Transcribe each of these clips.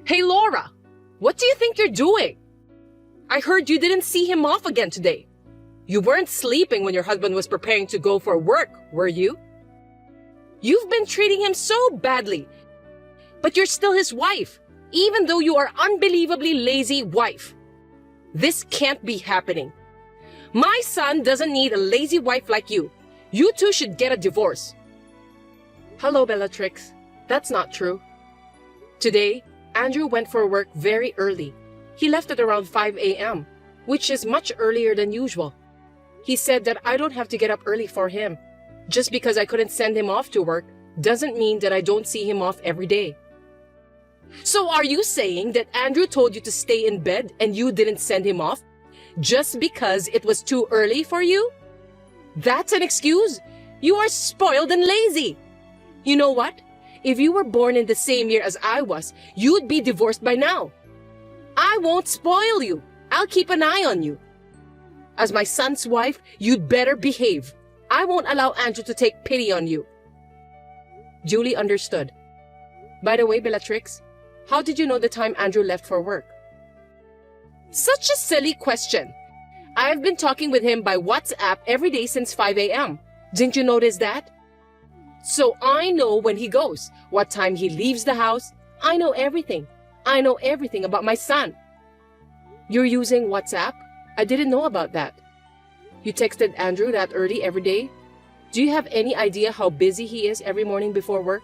Hey Laura, what do you think you're doing? I heard you didn't see him off again today. You weren't sleeping when your husband was preparing to go for work, were you? You've been treating him so badly, but you're still his wife, even though you are unbelievably lazy wife. This can't be happening. My son doesn't need a lazy wife like you. You two should get a divorce. Hello, Bellatrix. That's not true. Today, Andrew went for work very early. He left at around 5 a.m., which is much earlier than usual. He said that I don't have to get up early for him. Just because I couldn't send him off to work doesn't mean that I don't see him off every day. So are you saying that Andrew told you to stay in bed and you didn't send him off just because it was too early for you? That's an excuse? You are spoiled and lazy. You know what? If you were born in the same year as I was, you'd be divorced by now. I won't spoil you. I'll keep an eye on you. As my son's wife, you'd better behave. I won't allow Andrew to take pity on you. Julie understood. By the way, Bellatrix, how did you know the time Andrew left for work? Such a silly question. I've been talking with him by WhatsApp every day since 5 a.m. Didn't you notice that? So I know when he goes, what time he leaves the house. I know everything. I know everything about my son. You're using WhatsApp? I didn't know about that. You texted Andrew that early every day? Do you have any idea how busy he is every morning before work?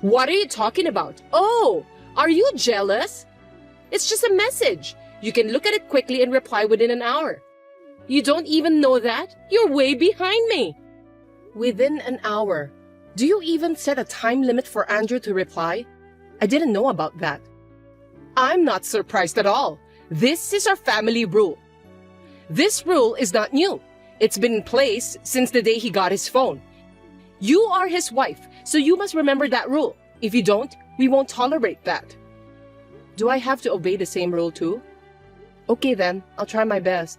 What are you talking about? Oh, are you jealous? It's just a message. You can look at it quickly and reply within an hour. You don't even know that? You're way behind me. Within an hour. Do you even set a time limit for Andrew to reply? I didn't know about that. I'm not surprised at all. This is our family rule. This rule is not new. It's been in place since the day he got his phone. You are his wife, so you must remember that rule. If you don't, we won't tolerate that. Do I have to obey the same rule too? Okay then, I'll try my best.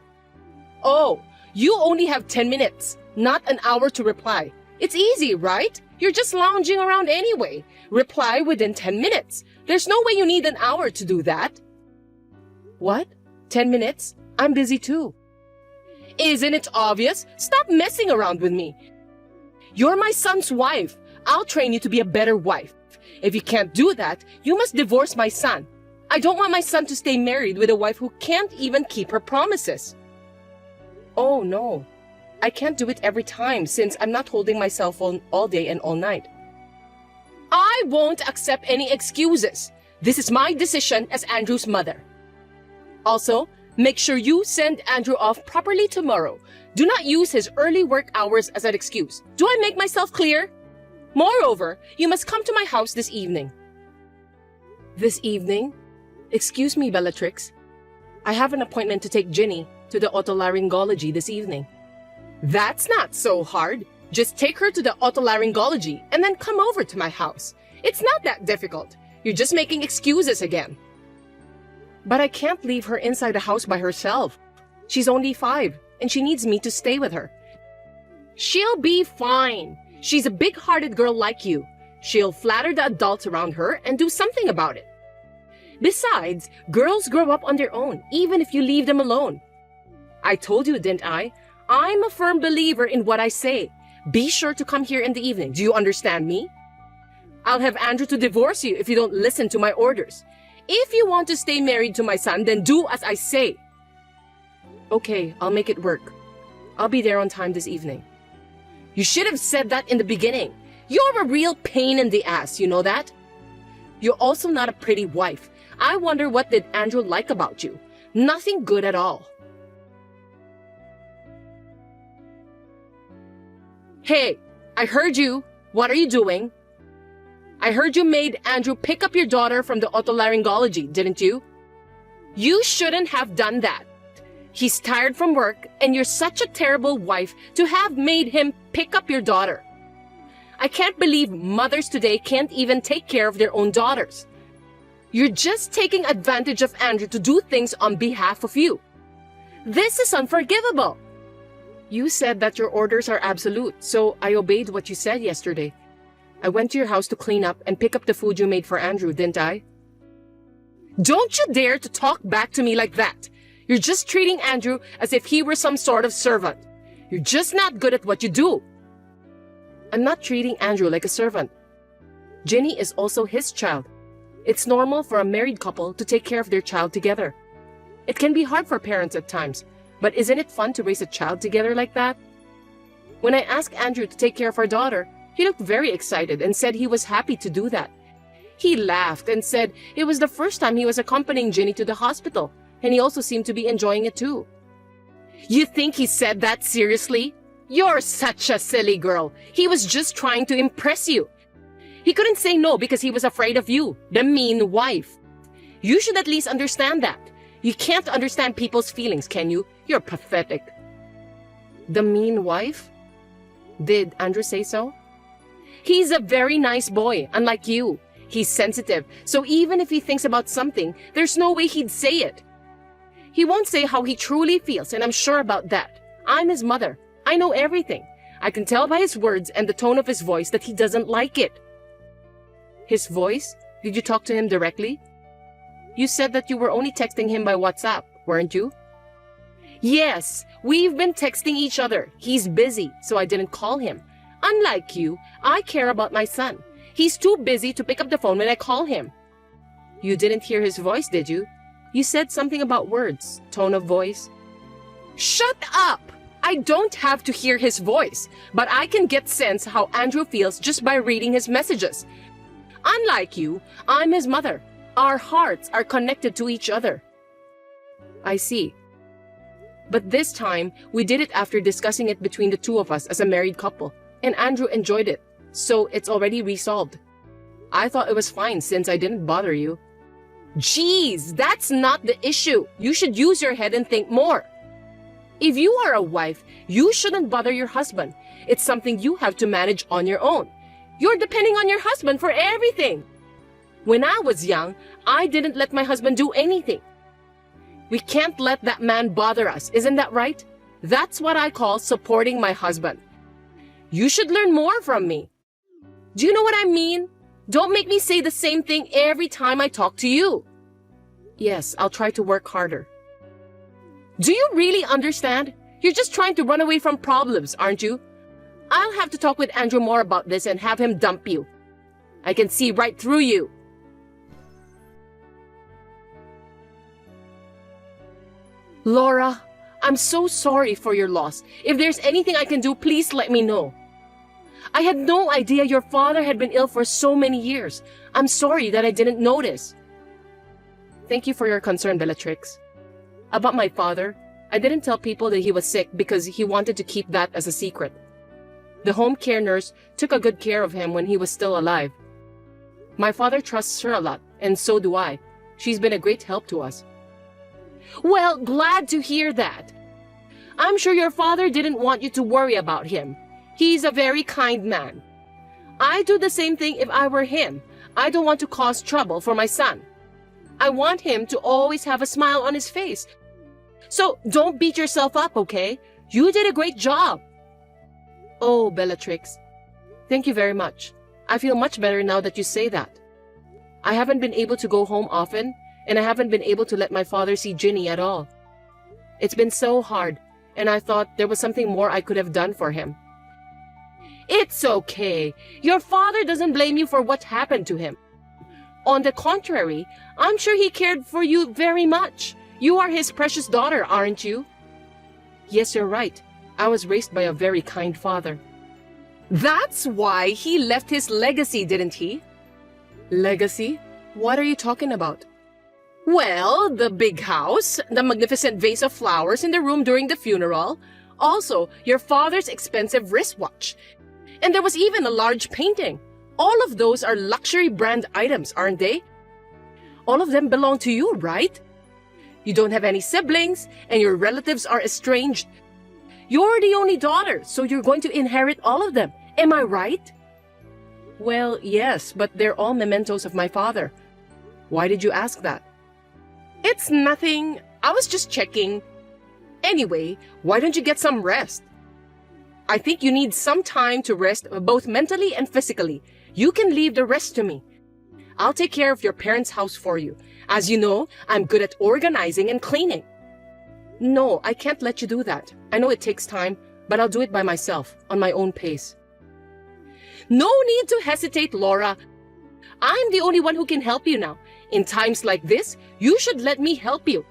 Oh, you only have 10 minutes, not an hour to reply. It's easy, right? You're just lounging around anyway. Reply within 10 minutes. There's no way you need an hour to do that. What? 10 minutes? I'm busy too. Isn't it obvious? Stop messing around with me. You're my son's wife. I'll train you to be a better wife. If you can't do that, you must divorce my son. I don't want my son to stay married with a wife who can't even keep her promises. Oh no, I can't do it every time since I'm not holding my cell phone all day and all night. I won't accept any excuses. This is my decision as Andrew's mother. Also, make sure you send Andrew off properly tomorrow. Do not use his early work hours as an excuse. Do I make myself clear? Moreover, you must come to my house this evening. This evening? Excuse me, Bellatrix. I have an appointment to take Ginny to the otolaryngology this evening. That's not so hard. Just take her to the otolaryngology and then come over to my house. It's not that difficult. You're just making excuses again. But I can't leave her inside the house by herself. She's only 5, and she needs me to stay with her. She'll be fine. She's a big-hearted girl like you. She'll flatter the adults around her and do something about it. Besides, girls grow up on their own, even if you leave them alone. I told you, didn't I? I'm a firm believer in what I say. Be sure to come here in the evening. Do you understand me? I'll have Andrew to divorce you if you don't listen to my orders. If you want to stay married to my son, then do as I say. Okay, I'll make it work. I'll be there on time this evening. You should have said that in the beginning. You're a real pain in the ass, you know that? You're also not a pretty wife. I wonder what did Andrew like about you? Nothing good at all. Hey, I heard you. What are you doing? I heard you made Andrew pick up your daughter from the otolaryngology, didn't you? You shouldn't have done that. He's tired from work, and you're such a terrible wife to have made him pick up your daughter. I can't believe mothers today can't even take care of their own daughters. You're just taking advantage of Andrew to do things on behalf of you. This is unforgivable. You said that your orders are absolute, so I obeyed what you said yesterday. I went to your house to clean up and pick up the food you made for Andrew, didn't I? Don't you dare to talk back to me like that. You're just treating Andrew as if he were some sort of servant. You're just not good at what you do. I'm not treating Andrew like a servant. Ginny is also his child. It's normal for a married couple to take care of their child together. It can be hard for parents at times, but isn't it fun to raise a child together like that? When I asked Andrew to take care of our daughter, he looked very excited and said he was happy to do that. He laughed and said it was the first time he was accompanying Ginny to the hospital, and he also seemed to be enjoying it too. You think he said that seriously? You're such a silly girl. He was just trying to impress you. He couldn't say no because he was afraid of you, the mean wife. You should at least understand that. You can't understand people's feelings, can you? You're pathetic. The mean wife? Did Andrew say so? He's a very nice boy, unlike you. He's sensitive, so even if he thinks about something, there's no way he'd say it. He won't say how he truly feels, and I'm sure about that. I'm his mother. I know everything. I can tell by his words and the tone of his voice that he doesn't like it. His voice? Did you talk to him directly? You said that you were only texting him by WhatsApp, weren't you? Yes, we've been texting each other. He's busy, so I didn't call him. Unlike you, I care about my son. He's too busy to pick up the phone when I call him. You didn't hear his voice, did you? You said something about words, tone of voice. Shut up! I don't have to hear his voice, but I can get sense how Andrew feels just by reading his messages. Unlike you, I'm his mother. Our hearts are connected to each other. I see. But this time, we did it after discussing it between the two of us as a married couple, and Andrew enjoyed it, so it's already resolved. I thought it was fine since I didn't bother you. Jeez, that's not the issue. You should use your head and think more. If you are a wife, you shouldn't bother your husband. It's something you have to manage on your own. You're depending on your husband for everything. When I was young, I didn't let my husband do anything. We can't let that man bother us, isn't that right? That's what I call supporting my husband. You should learn more from me. Do you know what I mean? Don't make me say the same thing every time I talk to you. Yes, I'll try to work harder. Do you really understand? You're just trying to run away from problems, aren't you? I'll have to talk with Andrew more about this and have him dump you. I can see right through you. Laura, I'm so sorry for your loss. If there's anything I can do, please let me know. I had no idea your father had been ill for so many years. I'm sorry that I didn't notice. Thank you for your concern, Bellatrix. About my father, I didn't tell people that he was sick because he wanted to keep that as a secret. The home care nurse took a good care of him when he was still alive. My father trusts her a lot, and so do I. She's been a great help to us. Well, glad to hear that. I'm sure your father didn't want you to worry about him. He's a very kind man. I'd do the same thing if I were him. I don't want to cause trouble for my son. I want him to always have a smile on his face. So don't beat yourself up, okay? You did a great job. Oh, Bellatrix, thank you very much. I feel much better now that you say that. I haven't been able to go home often, and I haven't been able to let my father see Ginny at all. It's been so hard, and I thought there was something more I could have done for him. It's okay. Your father doesn't blame you for what happened to him. On the contrary, I'm sure he cared for you very much. You are his precious daughter, aren't you? Yes, you're right. I was raised by a very kind father. That's why he left his legacy, didn't he? Legacy? What are you talking about? Well, the big house, the magnificent vase of flowers in the room during the funeral, also your father's expensive wristwatch. And there was even a large painting. All of those are luxury brand items, aren't they? All of them belong to you, right? You don't have any siblings, and your relatives are estranged. You're the only daughter, so you're going to inherit all of them. Am I right? Well, yes, but they're all mementos of my father. Why did you ask that? It's nothing. I was just checking. Anyway, why don't you get some rest? I think you need some time to rest both mentally and physically. You can leave the rest to me. I'll take care of your parents' house for you. As you know, I'm good at organizing and cleaning. No, I can't let you do that. I know it takes time, but I'll do it by myself, on my own pace. No need to hesitate, Laura. I'm the only one who can help you now. In times like this, you should let me help you.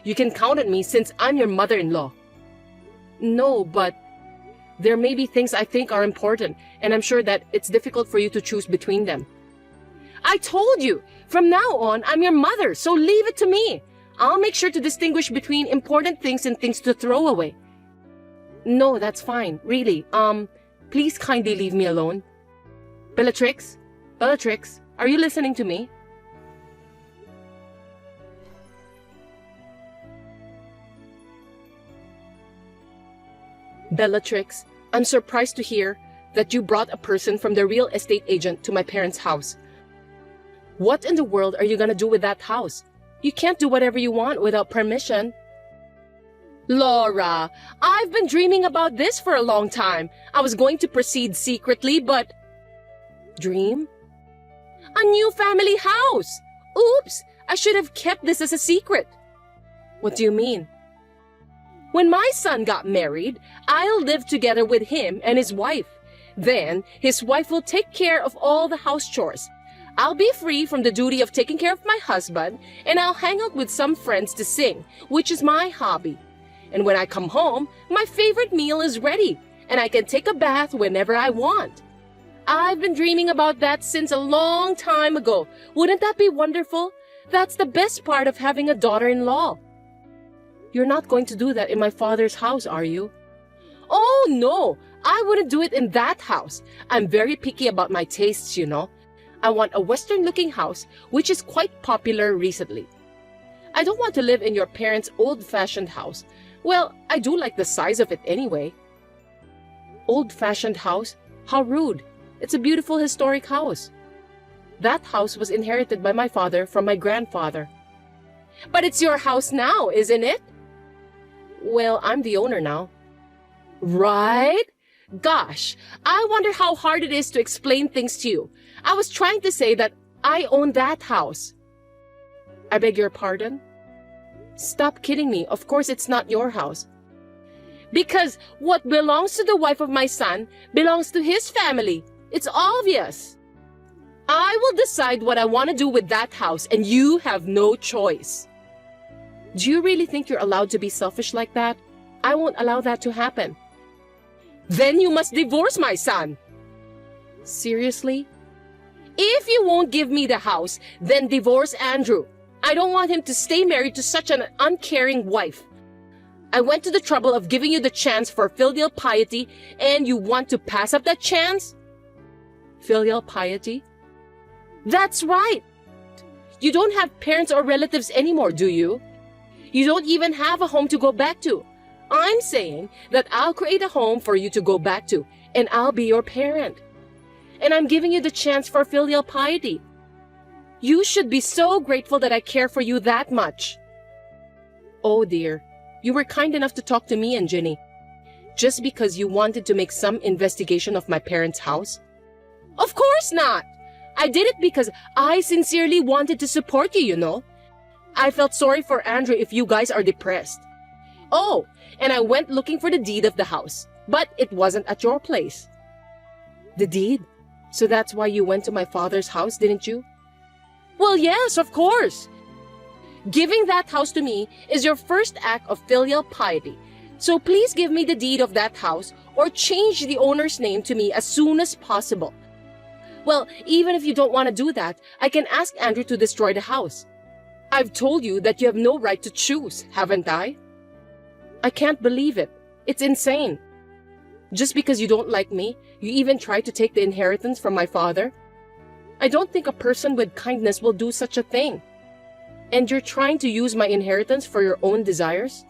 You can count on me since I'm your mother-in-law. No, but there may be things I think are important, and I'm sure that it's difficult for you to choose between them. I told you, from now on, I'm your mother, so leave it to me. I'll make sure to distinguish between important things and things to throw away. No, that's fine, really. Please kindly leave me alone. Bellatrix, are you listening to me? Bellatrix, I'm surprised to hear that you brought a person from the real estate agent to my parents' house. What in the world are you gonna do with that house? You can't do whatever you want without permission. Laura, I've been dreaming about this for a long time. I was going to proceed secretly, but... Dream? A new family house! Oops! I should have kept this as a secret. What do you mean? When my son got married, I'll live together with him and his wife. Then, his wife will take care of all the house chores. I'll be free from the duty of taking care of my husband, and I'll hang out with some friends to sing, which is my hobby. And when I come home, my favorite meal is ready, and I can take a bath whenever I want. I've been dreaming about that since a long time ago. Wouldn't that be wonderful? That's the best part of having a daughter-in-law. You're not going to do that in my father's house, are you? Oh, no! I wouldn't do it in that house. I'm very picky about my tastes, you know. I want a Western-looking house, which is quite popular recently. I don't want to live in your parents' old-fashioned house. Well, I do like the size of it anyway. Old-fashioned house? How rude. It's a beautiful historic house. That house was inherited by my father from my grandfather. But it's your house now, isn't it? Well, I'm the owner now. Right? Gosh, I wonder how hard it is to explain things to you. I was trying to say that I own that house. I beg your pardon? Stop kidding me. Of course it's not your house. Because what belongs to the wife of my son belongs to his family. It's obvious. I will decide what I want to do with that house, and you have no choice. Do you really think you're allowed to be selfish like that? I won't allow that to happen. Then you must divorce my son. Seriously? If you won't give me the house, then divorce Andrew. I don't want him to stay married to such an uncaring wife. I went to the trouble of giving you the chance for filial piety, and you want to pass up that chance? Filial piety? That's right. You don't have parents or relatives anymore, do you? You don't even have a home to go back to. I'm saying that I'll create a home for you to go back to, and I'll be your parent. And I'm giving you the chance for filial piety. You should be so grateful that I care for you that much. Oh dear, you were kind enough to talk to me and Ginny. Just because you wanted to make some investigation of my parents' house? Of course not! I did it because I sincerely wanted to support you, you know. I felt sorry for Andrew if you guys are depressed. Oh, and I went looking for the deed of the house, but it wasn't at your place. The deed? So that's why you went to my father's house, didn't you? Well, yes, of course. Giving that house to me is your first act of filial piety. So please give me the deed of that house or change the owner's name to me as soon as possible. Well, even if you don't want to do that, I can ask Andrew to destroy the house. I've told you that you have no right to choose, haven't I? I can't believe it. It's insane. Just because you don't like me, you even try to take the inheritance from my father? I don't think a person with kindness will do such a thing. And you're trying to use my inheritance for your own desires?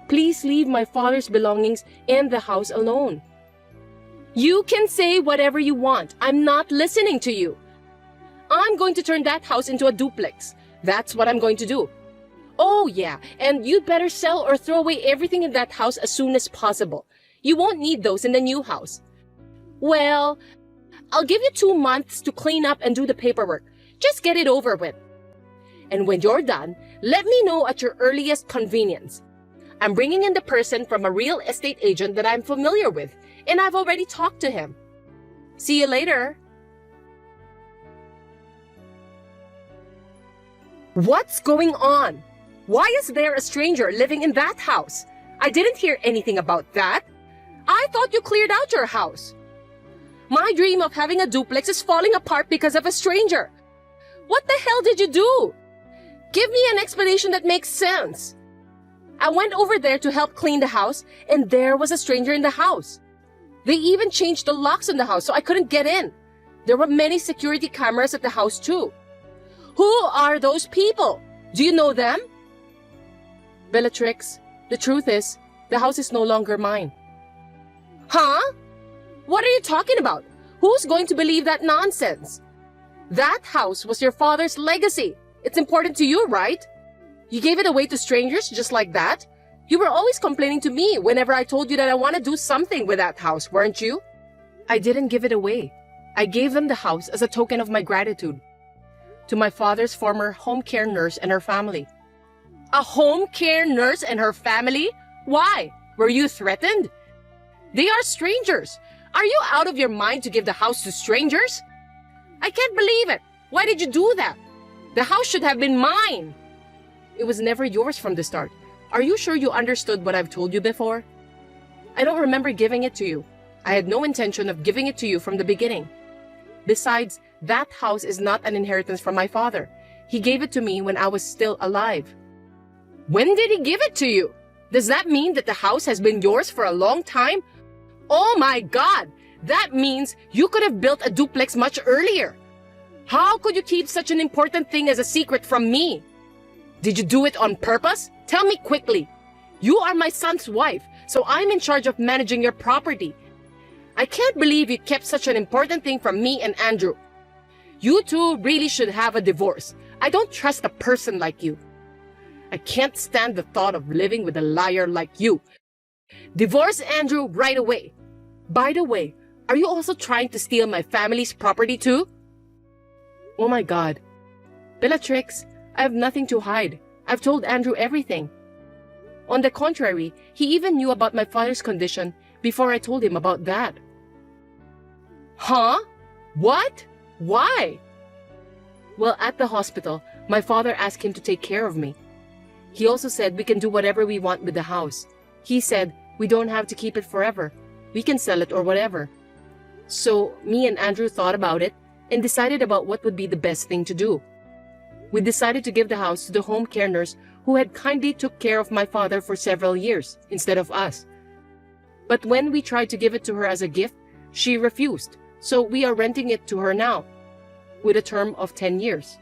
Please leave my father's belongings and the house alone. You can say whatever you want. I'm not listening to you. I'm going to turn that house into a duplex. That's what I'm going to do. Oh yeah, and you'd better sell or throw away everything in that house as soon as possible. You won't need those in the new house. Well, I'll give you 2 months to clean up and do the paperwork. Just get it over with. And when you're done, let me know at your earliest convenience. I'm bringing in the person from a real estate agent that I'm familiar with, and I've already talked to him. See you later. What's going on? Why is there a stranger living in that house? I didn't hear anything about that. I thought you cleared out your house. My dream of having a duplex is falling apart because of a stranger. What the hell did you do? Give me an explanation that makes sense. I went over there to help clean the house, and there was a stranger in the house. They even changed the locks in the house so I couldn't get in. There were many security cameras at the house too. Who are those people? Do you know them? Bellatrix, the truth is, the house is no longer mine. Huh? What are you talking about? Who's going to believe that nonsense? That house was your father's legacy. It's important to you, right? You gave it away to strangers just like that? You were always complaining to me whenever I told you that I want to do something with that house, weren't you? I didn't give it away. I gave them the house as a token of my gratitude to my father's former home care nurse and her family. A home care nurse and her family? Why? Were you threatened? They are strangers. Are you out of your mind to give the house to strangers? I can't believe it. Why did you do that? The house should have been mine. It was never yours from the start. Are you sure you understood what I've told you before? I don't remember giving it to you. I had no intention of giving it to you from the beginning. Besides, that house is not an inheritance from my father. He gave it to me when I was still alive. When did he give it to you? Does that mean that the house has been yours for a long time? Oh my God! That means you could have built a duplex much earlier. How could you keep such an important thing as a secret from me? Did you do it on purpose? Tell me quickly. You are my son's wife, so I'm in charge of managing your property. I can't believe you kept such an important thing from me and Andrew. You two really should have a divorce. I don't trust a person like you. I can't stand the thought of living with a liar like you. Divorce Andrew right away. By the way, are you also trying to steal my family's property too? Oh my God. Bellatrix, I have nothing to hide. I've told Andrew everything. On the contrary, he even knew about my father's condition before I told him about that. Huh? What? Why? Well, at the hospital, my father asked him to take care of me. He also said we can do whatever we want with the house. He said we don't have to keep it forever. We can sell it or whatever. So me and Andrew thought about it and decided about what would be the best thing to do. We decided to give the house to the home care nurse who had kindly took care of my father for several years instead of us. But when we tried to give it to her as a gift, she refused. So we are renting it to her now with a term of 10 years.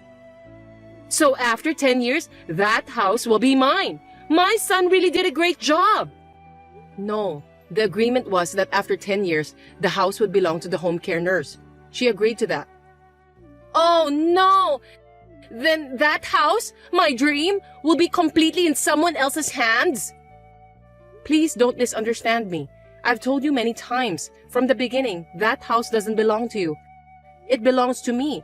So after 10 years, that house will be mine. My son really did a great job. No, the agreement was that after 10 years, the house would belong to the home care nurse. She agreed to that. Oh no! Then that house, my dream, will be completely in someone else's hands? Please don't misunderstand me. I've told you many times, from the beginning, that house doesn't belong to you. It belongs to me.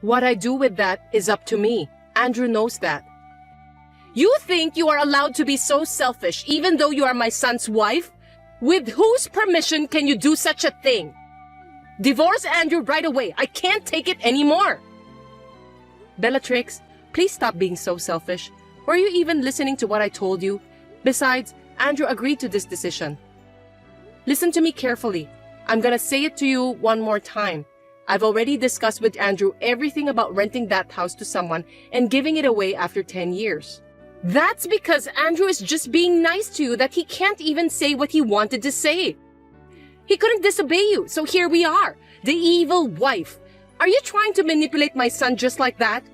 What I do with that is up to me. Andrew knows that. You think you are allowed to be so selfish even though you are my son's wife? With whose permission can you do such a thing? Divorce Andrew right away. I can't take it anymore. Bellatrix, please stop being so selfish. Were you even listening to what I told you? Besides, Andrew agreed to this decision. Listen to me carefully. I'm gonna say it to you one more time. I've already discussed with Andrew everything about renting that house to someone and giving it away after 10 years. That's because Andrew is just being nice to you that he can't even say what he wanted to say. He couldn't disobey you, so here we are, the evil wife. Are you trying to manipulate my son just like that?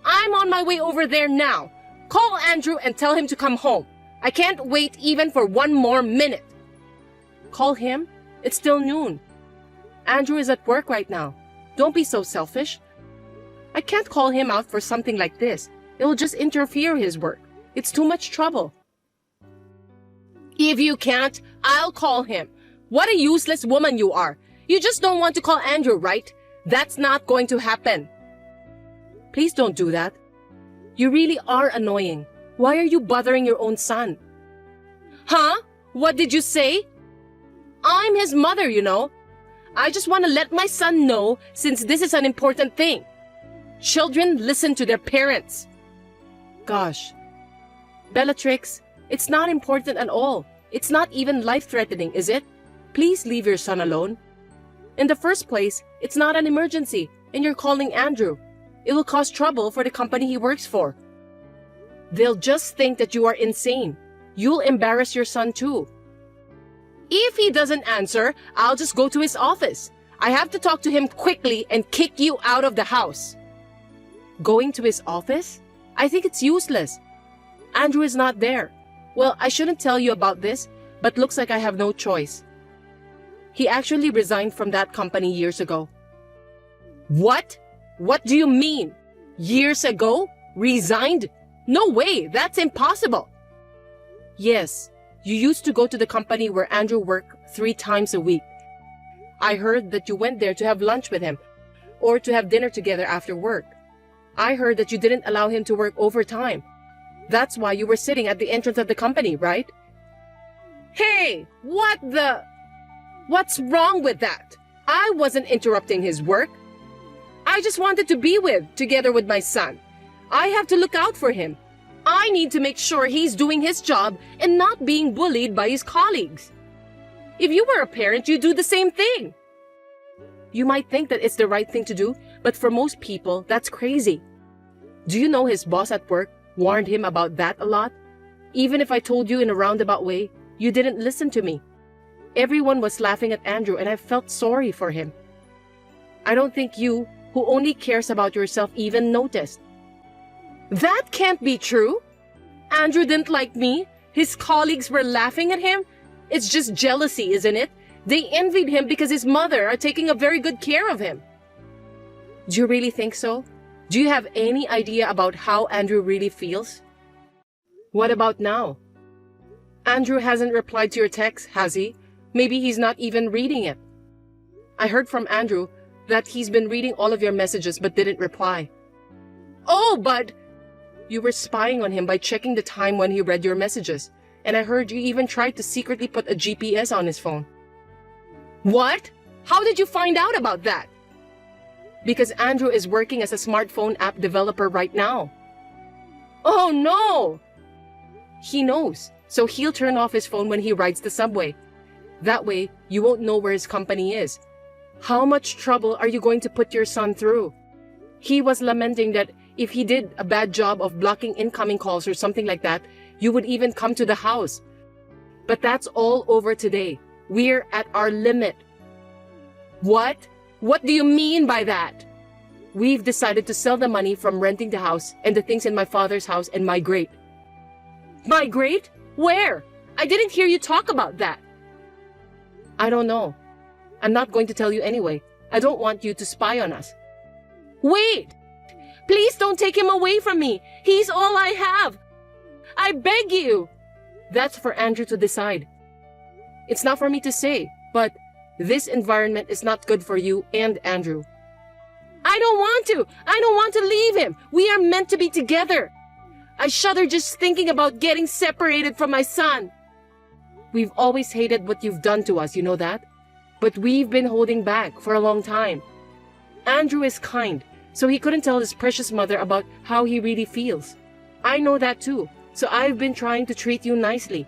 I'm on my way over there now. Call Andrew and tell him to come home. I can't wait even for one more minute. Call him? It's still noon. Andrew is at work right now. Don't be so selfish. I can't call him out for something like this. It will just interfere his work. It's too much trouble. If you can't, I'll call him. What a useless woman you are. You just don't want to call Andrew, right? That's not going to happen. Please don't do that. You really are annoying. Why are you bothering your own son? Huh? What did you say? I'm his mother, you know. I just want to let my son know since this is an important thing. Children listen to their parents. Gosh. Bellatrix, it's not important at all. It's not even life-threatening, is it? Please leave your son alone. In the first place, it's not an emergency, and you're calling Andrew. It will cause trouble for the company he works for. They'll just think that you are insane. You'll embarrass your son too. If he doesn't answer, I'll just go to his office. I have to talk to him quickly and kick you out of the house. Going to his office? I think it's useless. Andrew is not there. Well, I shouldn't tell you about this, but looks like I have no choice. He actually resigned from that company years ago. What? What do you mean? Years ago? Resigned? No way, that's impossible. Yes, you used to go to the company where Andrew worked 3 times a week. I heard that you went there to have lunch with him or to have dinner together after work. I heard that you didn't allow him to work overtime. That's why you were sitting at the entrance of the company, right? Hey, what's wrong with that? I wasn't interrupting his work. I just wanted to be together with my son. I have to look out for him. I need to make sure he's doing his job and not being bullied by his colleagues. If you were a parent, you'd do the same thing. You might think that it's the right thing to do, but for most people, that's crazy. Do you know his boss at work warned him about that a lot? Even if I told you in a roundabout way, you didn't listen to me. Everyone was laughing at Andrew and I felt sorry for him. I don't think you, who only cares about yourself, even noticed. That can't be true. Andrew didn't like me. His colleagues were laughing at him. It's just jealousy, isn't it? They envied him because his mother are taking a very good care of him. Do you really think so? Do you have any idea about how Andrew really feels? What about now? Andrew hasn't replied to your text, has he? Maybe he's not even reading it. I heard from Andrew that he's been reading all of your messages but didn't reply. Oh, but you were spying on him by checking the time when he read your messages, and I heard you even tried to secretly put a GPS on his phone. What? How did you find out about that? Because Andrew is working as a smartphone app developer right now. Oh no! He knows, so he'll turn off his phone when he rides the subway. That way, you won't know where his company is. How much trouble are you going to put your son through? He was lamenting that if he did a bad job of blocking incoming calls or something like that, you would even come to the house. But that's all over today. We're at our limit. What? What do you mean by that? We've decided to sell the money from renting the house and the things in my father's house and migrate. Migrate? Where? I didn't hear you talk about that. I don't know. I'm not going to tell you anyway. I don't want you to spy on us. Wait! Please don't take him away from me. He's all I have. I beg you. That's for Andrew to decide. It's not for me to say, but this environment is not good for you and Andrew. I don't want to. I don't want to leave him. We are meant to be together. I shudder just thinking about getting separated from my son. We've always hated what you've done to us, you know that? But we've been holding back for a long time. Andrew is kind, so he couldn't tell his precious mother about how he really feels. I know that too, so I've been trying to treat you nicely.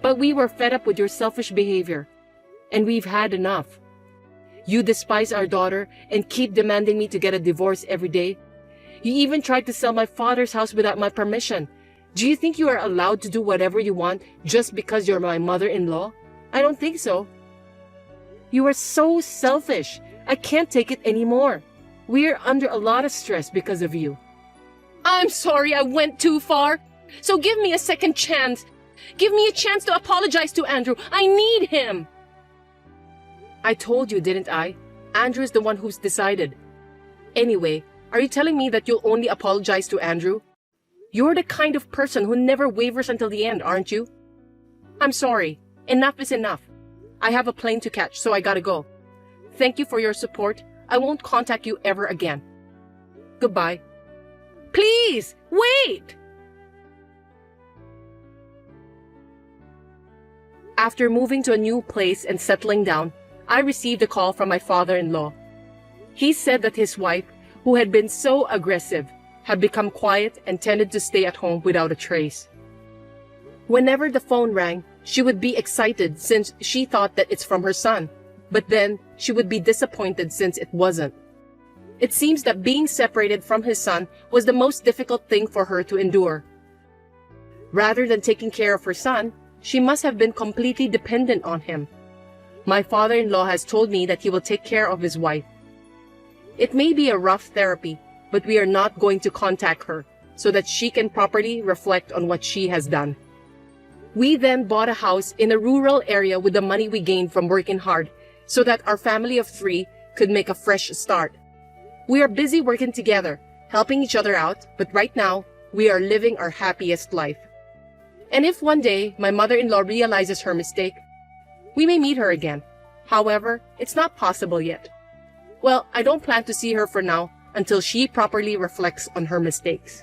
But we were fed up with your selfish behavior, and we've had enough. You despise our daughter and keep demanding me to get a divorce every day. You even tried to sell my father's house without my permission. Do you think you are allowed to do whatever you want just because you're my mother-in-law? I don't think so. You are so selfish. I can't take it anymore. We're under a lot of stress because of you. I'm sorry I went too far. So give me a second chance. Give me a chance to apologize to Andrew. I need him. I told you, didn't I? Andrew is the one who's decided. Anyway, are you telling me that you'll only apologize to Andrew? You're the kind of person who never wavers until the end, aren't you? I'm sorry. Enough is enough. I have a plane to catch, so I gotta go. Thank you for your support. I won't contact you ever again. goodbye. Please, wait! After moving to a new place and settling down, I received a call from my father-in-law. He said that his wife, who had been so aggressive, had become quiet and tended to stay at home without a trace. Whenever the phone rang, she would be excited since she thought that it's from her son, but then she would be disappointed since it wasn't. It seems that being separated from his son was the most difficult thing for her to endure. Rather than taking care of her son, she must have been completely dependent on him. My father-in-law has told me that he will take care of his wife. It may be a rough therapy, but we are not going to contact her so that she can properly reflect on what she has done. We then bought a house in a rural area with the money we gained from working hard so that our family of 3 could make a fresh start. We are busy working together, helping each other out, but right now, we are living our happiest life. And if one day my mother-in-law realizes her mistake, we may meet her again. However, it's not possible yet. Well, I don't plan to see her for now until she properly reflects on her mistakes.